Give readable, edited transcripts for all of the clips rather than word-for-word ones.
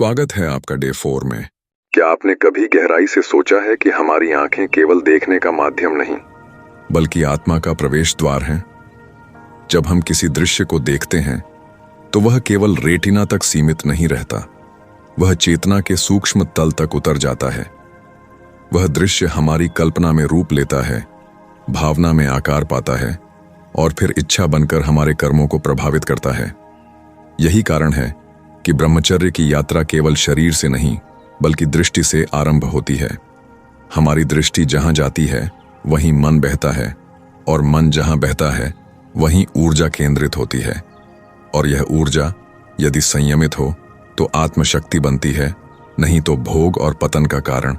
स्वागत है आपका डे 4 में। क्या आपने कभी गहराई से सोचा है कि हमारी आंखें केवल देखने का माध्यम नहीं, बल्कि आत्मा का प्रवेश द्वार हैं? जब हम किसी दृश्य को देखते हैं तो वह केवल रेटिना तक सीमित नहीं रहता, वह चेतना के सूक्ष्म तल तक उतर जाता है। वह दृश्य हमारी कल्पना में रूप लेता है, भावना में आकार पाता है और फिर इच्छा बनकर हमारे कर्मों को प्रभावित करता है। यही कारण है कि ब्रह्मचर्य की यात्रा केवल शरीर से नहीं बल्कि दृष्टि से आरंभ होती है। हमारी दृष्टि जहां जाती है वहीं मन बहता है और मन जहां बहता है वहीं ऊर्जा केंद्रित होती है, और यह ऊर्जा यदि संयमित हो तो आत्मशक्ति बनती है, नहीं तो भोग और पतन का कारण।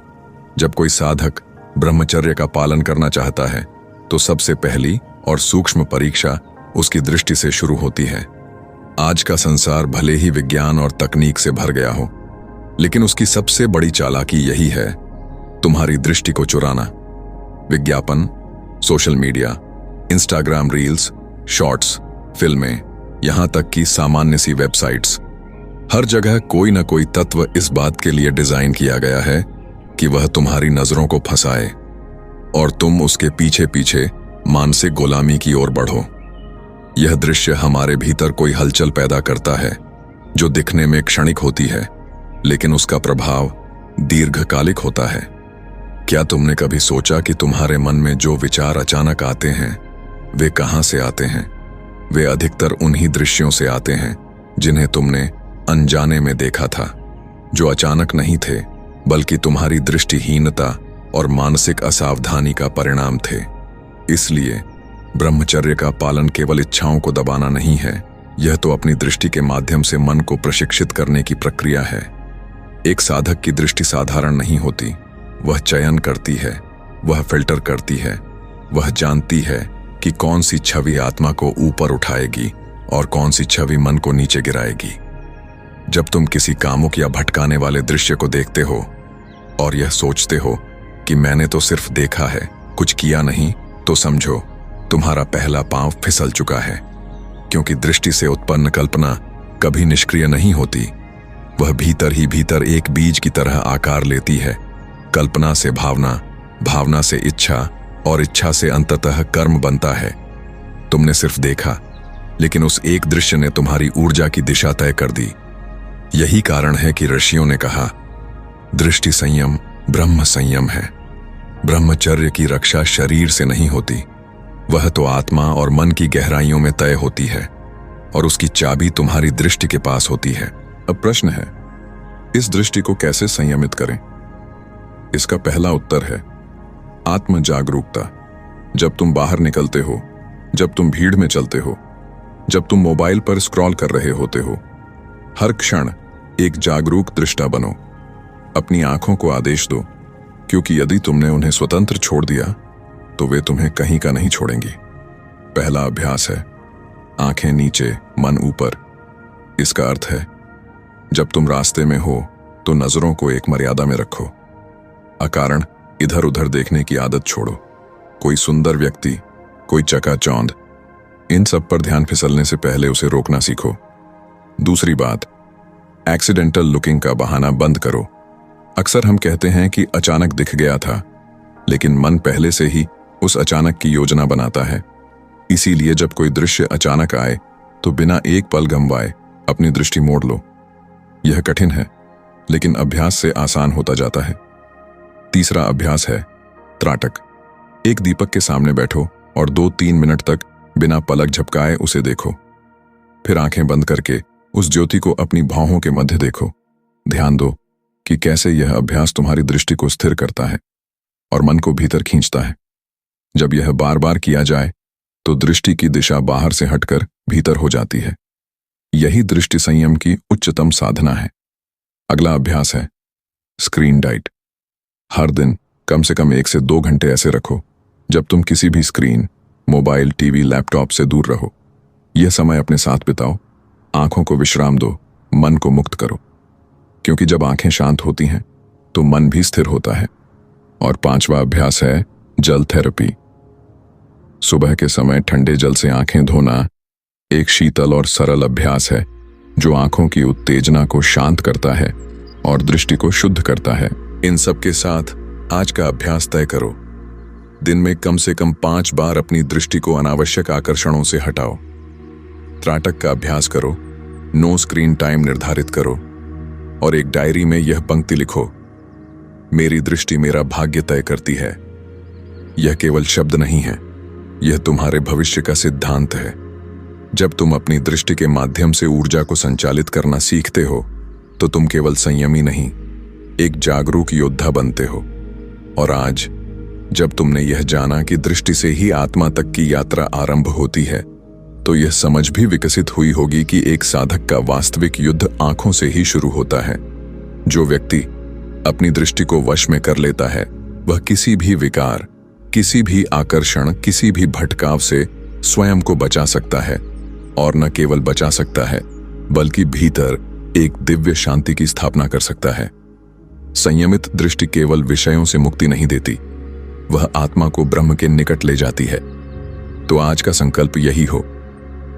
जब कोई साधक ब्रह्मचर्य का पालन करना चाहता है तो सबसे पहली और सूक्ष्म परीक्षा उसकी दृष्टि से शुरू होती है। आज का संसार भले ही विज्ञान और तकनीक से भर गया हो, लेकिन उसकी सबसे बड़ी चालाकी यही है, तुम्हारी दृष्टि को चुराना। विज्ञापन, social media, Instagram reels, shorts, फिल्में, यहां तक कि सामान्य सी वेबसाइट्स, हर जगह कोई ना कोई तत्व इस बात के लिए डिजाइन किया गया है कि वह तुम्हारी नजरों को फंसाए और तुम उसके पीछे पीछे मानसिक गुलामी की ओर बढ़ो। यह दृश्य हमारे भीतर कोई हलचल पैदा करता है जो दिखने में क्षणिक होती है, लेकिन उसका प्रभाव दीर्घकालिक होता है। क्या तुमने कभी सोचा कि तुम्हारे मन में जो विचार अचानक आते हैं वे कहां से आते हैं? वे अधिकतर उन्हीं दृश्यों से आते हैं जिन्हें तुमने अनजाने में देखा था, जो अचानक नहीं थे बल्कि तुम्हारी दृष्टिहीनता और मानसिक असावधानी का परिणाम थे। इसलिए ब्रह्मचर्य का पालन केवल इच्छाओं को दबाना नहीं है, यह तो अपनी दृष्टि के माध्यम से मन को प्रशिक्षित करने की प्रक्रिया है। एक साधक की दृष्टि साधारण नहीं होती, वह चयन करती है, वह फिल्टर करती है, वह जानती है कि कौन सी छवि आत्मा को ऊपर उठाएगी और कौन सी छवि मन को नीचे गिराएगी। जब तुम किसी कामुक या भटकाने वाले दृश्य को देखते हो और यह सोचते हो कि मैंने तो सिर्फ देखा है, कुछ किया नहीं, तो समझो तुम्हारा पहला पांव फिसल चुका है, क्योंकि दृष्टि से उत्पन्न कल्पना कभी निष्क्रिय नहीं होती। वह भीतर ही भीतर एक बीज की तरह आकार लेती है। कल्पना से भावना, भावना से इच्छा और इच्छा से अंततः कर्म बनता है। तुमने सिर्फ देखा, लेकिन उस एक दृश्य ने तुम्हारी ऊर्जा की दिशा तय कर दी। यही कारण है कि ऋषियों ने कहा, दृष्टि संयम ब्रह्म संयम है। ब्रह्मचर्य की रक्षा शरीर से नहीं होती, वह तो आत्मा और मन की गहराइयों में तय होती है, और उसकी चाबी तुम्हारी दृष्टि के पास होती है। अब प्रश्न है, इस दृष्टि को कैसे संयमित करें? इसका पहला उत्तर है आत्म जागरूकता। जब तुम बाहर निकलते हो, जब तुम भीड़ में चलते हो, जब तुम मोबाइल पर स्क्रॉल कर रहे होते हो, हर क्षण एक जागरूक दृष्टा बनो। अपनी आंखों को आदेश दो, क्योंकि यदि तुमने उन्हें स्वतंत्र छोड़ दिया तो वे तुम्हें कहीं का नहीं छोड़ेंगी। पहला अभ्यास है आंखें नीचे, मन ऊपर। इसका अर्थ है जब तुम रास्ते में हो तो नजरों को एक मर्यादा में रखो। अकारण इधर उधर देखने की आदत छोड़ो। कोई सुंदर व्यक्ति, कोई चकाचौंध, इन सब पर ध्यान फिसलने से पहले उसे रोकना सीखो। दूसरी बात, एक्सीडेंटल लुकिंग का बहाना बंद करो। अक्सर हम कहते हैं कि अचानक दिख गया था, लेकिन मन पहले से ही उस अचानक की योजना बनाता है। इसीलिए जब कोई दृश्य अचानक आए तो बिना एक पल गंवाए अपनी दृष्टि मोड़ लो। यह कठिन है, लेकिन अभ्यास से आसान होता जाता है। तीसरा अभ्यास है त्राटक। एक दीपक के सामने बैठो और 2-3 मिनट तक बिना पलक झपकाए उसे देखो। फिर आंखें बंद करके उस ज्योति को अपनी भौहों के मध्य देखो। ध्यान दो कि कैसे यह अभ्यास तुम्हारी दृष्टि को स्थिर करता है और मन को भीतर खींचता है। जब यह बार बार किया जाए तो दृष्टि की दिशा बाहर से हटकर भीतर हो जाती है। यही दृष्टि संयम की उच्चतम साधना है। अगला अभ्यास है स्क्रीन डाइट। हर दिन कम से कम 1 से 2 घंटे ऐसे रखो जब तुम किसी भी स्क्रीन, मोबाइल, टीवी, लैपटॉप से दूर रहो। यह समय अपने साथ बिताओ, आंखों को विश्राम दो, मन को मुक्त करो, क्योंकि जब आंखें शांत होती हैं तो मन भी स्थिर होता है। और 5वां अभ्यास है जल थेरेपी। सुबह के समय ठंडे जल से आंखें धोना एक शीतल और सरल अभ्यास है जो आंखों की उत्तेजना को शांत करता है और दृष्टि को शुद्ध करता है। इन सब के साथ आज का अभ्यास तय करो। दिन में कम से कम 5 बार अपनी दृष्टि को अनावश्यक आकर्षणों से हटाओ। त्राटक का अभ्यास करो, नो स्क्रीन टाइम निर्धारित करो और एक डायरी में यह पंक्ति लिखो, मेरी दृष्टि मेरा भाग्य तय करती है। यह केवल शब्द नहीं है, यह तुम्हारे भविष्य का सिद्धांत है। जब तुम अपनी दृष्टि के माध्यम से ऊर्जा को संचालित करना सीखते हो तो तुम केवल संयमी नहीं, एक जागरूक योद्धा बनते हो। और आज जब तुमने यह जाना कि दृष्टि से ही आत्मा तक की यात्रा आरंभ होती है, तो यह समझ भी विकसित हुई होगी कि एक साधक का वास्तविक युद्ध आंखों से ही शुरू होता है। जो व्यक्ति अपनी दृष्टि को वश में कर लेता है, वह किसी भी विकार, किसी भी आकर्षण, किसी भी भटकाव से स्वयं को बचा सकता है। और न केवल बचा सकता है, बल्कि भीतर एक दिव्य शांति की स्थापना कर सकता है। संयमित दृष्टि केवल विषयों से मुक्ति नहीं देती, वह आत्मा को ब्रह्म के निकट ले जाती है। तो आज का संकल्प यही हो,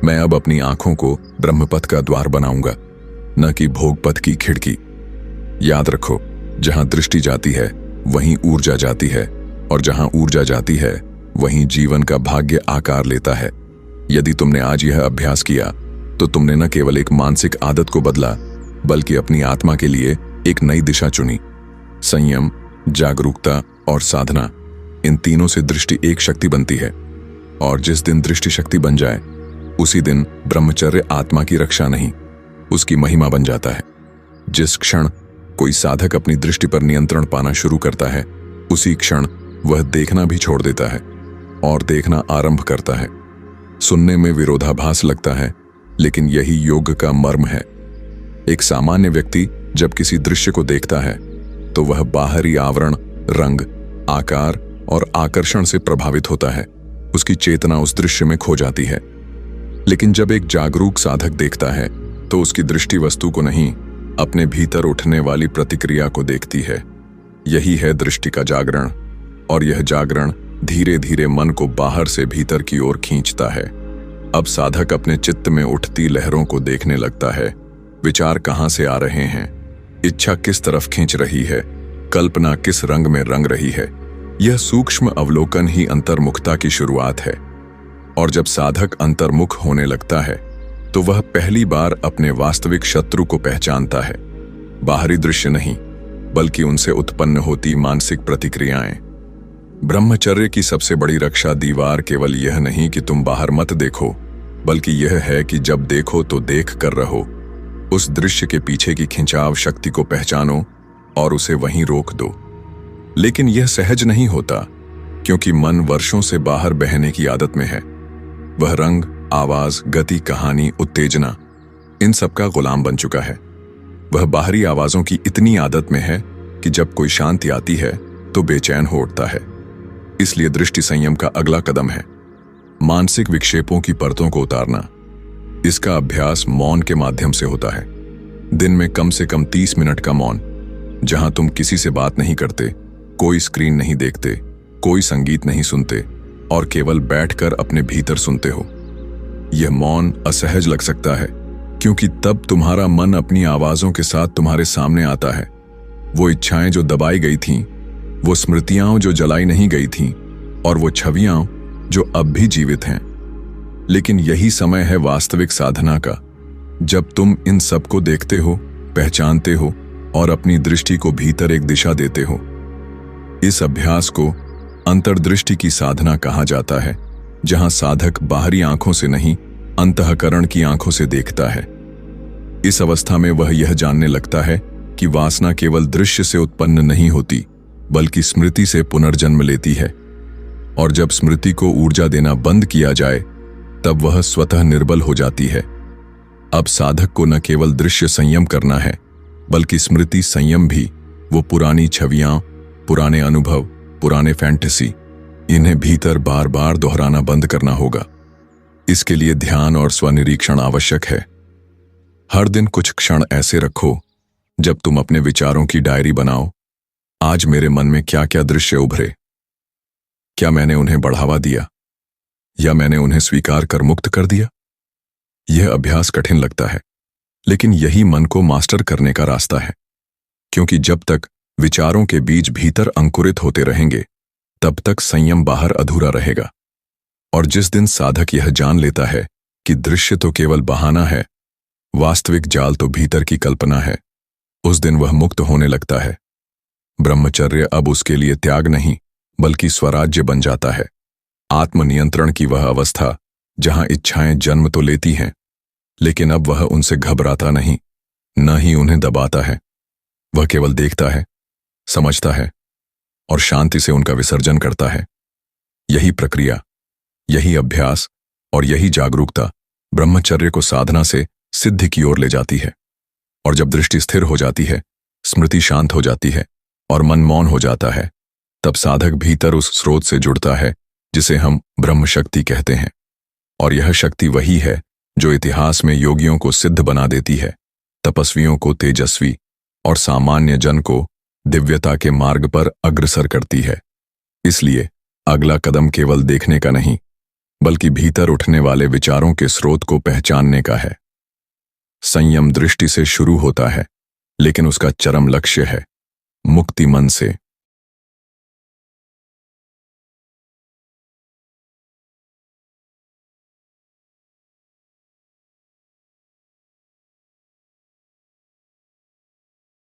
मैं अब अपनी आंखों को ब्रह्मपथ का द्वार बनाऊंगा, न कि भोगपथ की खिड़की। याद रखो, जहां दृष्टि जाती है वहीं ऊर्जा जाती है, और जहां ऊर्जा जाती है वहीं जीवन का भाग्य आकार लेता है। यदि तुमने आज यह अभ्यास किया तो तुमने न केवल एक मानसिक आदत को बदला, बल्कि अपनी आत्मा के लिए एक नई दिशा चुनी। संयम, जागरूकता और साधना, इन तीनों से दृष्टि एक शक्ति बनती है। और जिस दिन दृष्टि शक्ति बन जाए, उसी दिन ब्रह्मचर्य आत्मा की रक्षा नहीं, उसकी महिमा बन जाता है। जिस क्षण कोई साधक अपनी दृष्टि पर नियंत्रण पाना शुरू करता है, उसी क्षण वह देखना भी छोड़ देता है और देखना आरंभ करता है। सुनने में विरोधाभास लगता है, लेकिन यही योग का मर्म है। एक सामान्य व्यक्ति जब किसी दृश्य को देखता है तो वह बाहरी आवरण, रंग, आकार और आकर्षण से प्रभावित होता है। उसकी चेतना उस दृश्य में खो जाती है। लेकिन जब एक जागरूक साधक देखता है तो उसकी दृष्टि वस्तु को नहीं, अपने भीतर उठने वाली प्रतिक्रिया को देखती है। यही है दृष्टि का जागरण, और यह जागरण धीरे धीरे मन को बाहर से भीतर की ओर खींचता है। अब साधक अपने चित्त में उठती लहरों को देखने लगता है। विचार कहां से आ रहे हैं, इच्छा किस तरफ खींच रही है, कल्पना किस रंग में रंग रही है। यह सूक्ष्म अवलोकन ही अंतर्मुखता की शुरुआत है। और जब साधक अंतर्मुख होने लगता है तो वह पहली बार अपने वास्तविक शत्रु को पहचानता है। बाहरी दृश्य नहीं, बल्कि उनसे उत्पन्न होती मानसिक प्रतिक्रियाएं। ब्रह्मचर्य की सबसे बड़ी रक्षा दीवार केवल यह नहीं कि तुम बाहर मत देखो, बल्कि यह है कि जब देखो तो देख कर रहो। उस दृश्य के पीछे की खिंचाव शक्ति को पहचानो और उसे वहीं रोक दो। लेकिन यह सहज नहीं होता, क्योंकि मन वर्षों से बाहर बहने की आदत में है। वह रंग, आवाज, गति, कहानी, उत्तेजना, इन सब का गुलाम बन चुका है। वह बाहरी आवाजों की इतनी आदत में है कि जब कोई शांति आती है तो बेचैन हो उठता है। इसलिए दृष्टि संयम का अगला कदम है मानसिक विक्षेपों की परतों को उतारना। इसका अभ्यास मौन के माध्यम से होता है। दिन में कम से कम 30 मिनट का मौन, जहां तुम किसी से बात नहीं करते, कोई स्क्रीन नहीं देखते, कोई संगीत नहीं सुनते और केवल बैठकर अपने भीतर सुनते हो। यह मौन असहज लग सकता है, क्योंकि तब तुम्हारा मन अपनी आवाजों के साथ तुम्हारे सामने आता है। वो इच्छाएं जो दबाई गई थीं, वो स्मृतियां जो जलाई नहीं गई थीं, और वो छवियां जो अब भी जीवित हैं। लेकिन यही समय है वास्तविक साधना का, जब तुम इन सब को देखते हो, पहचानते हो और अपनी दृष्टि को भीतर एक दिशा देते हो। इस अभ्यास को अंतर्दृष्टि की साधना कहा जाता है, जहां साधक बाहरी आंखों से नहीं, अंतःकरण की आंखों से देखता है। इस अवस्था में वह यह जानने लगता है कि वासना केवल दृश्य से उत्पन्न नहीं होती, बल्कि स्मृति से पुनर्जन्म लेती है। और जब स्मृति को ऊर्जा देना बंद किया जाए, तब वह स्वतः निर्बल हो जाती है। अब साधक को न केवल दृश्य संयम करना है, बल्कि स्मृति संयम भी। वो पुरानी छवियां, पुराने अनुभव, पुराने फैंटेसी, इन्हें भीतर बार बार दोहराना बंद करना होगा। इसके लिए ध्यान और स्वनिरीक्षण आवश्यक है। हर दिन कुछ क्षण ऐसे रखो जब तुम अपने विचारों की डायरी बनाओ। आज मेरे मन में क्या क्या दृश्य उभरे, क्या मैंने उन्हें बढ़ावा दिया या मैंने उन्हें स्वीकार कर मुक्त कर दिया। यह अभ्यास कठिन लगता है, लेकिन यही मन को मास्टर करने का रास्ता है। क्योंकि जब तक विचारों के बीज भीतर अंकुरित होते रहेंगे तब तक संयम बाहर अधूरा रहेगा। और जिस दिन साधक यह जान लेता है कि दृश्य तो केवल बहाना है, वास्तविक जाल तो भीतर की कल्पना है, उस दिन वह मुक्त होने लगता है। ब्रह्मचर्य अब उसके लिए त्याग नहीं बल्कि स्वराज्य बन जाता है। आत्मनियंत्रण की वह अवस्था जहां इच्छाएं जन्म तो लेती हैं, लेकिन अब वह उनसे घबराता नहीं, न ही उन्हें दबाता है। वह केवल देखता है, समझता है और शांति से उनका विसर्जन करता है। यही प्रक्रिया, यही अभ्यास और यही जागरूकता ब्रह्मचर्य को साधना से सिद्धि की ओर ले जाती है। और जब दृष्टि स्थिर हो जाती है, स्मृति शांत हो जाती है और मन मौन हो जाता है, तब साधक भीतर उस स्रोत से जुड़ता है जिसे हम ब्रह्म शक्ति कहते हैं। और यह शक्ति वही है जो इतिहास में योगियों को सिद्ध बना देती है, तपस्वियों को तेजस्वी और सामान्य जन को दिव्यता के मार्ग पर अग्रसर करती है। इसलिए अगला कदम केवल देखने का नहीं बल्कि भीतर उठने वाले विचारों के स्रोत को पहचानने का है। संयम दृष्टि से शुरू होता है, लेकिन उसका चरम लक्ष्य है मुक्ति मन से।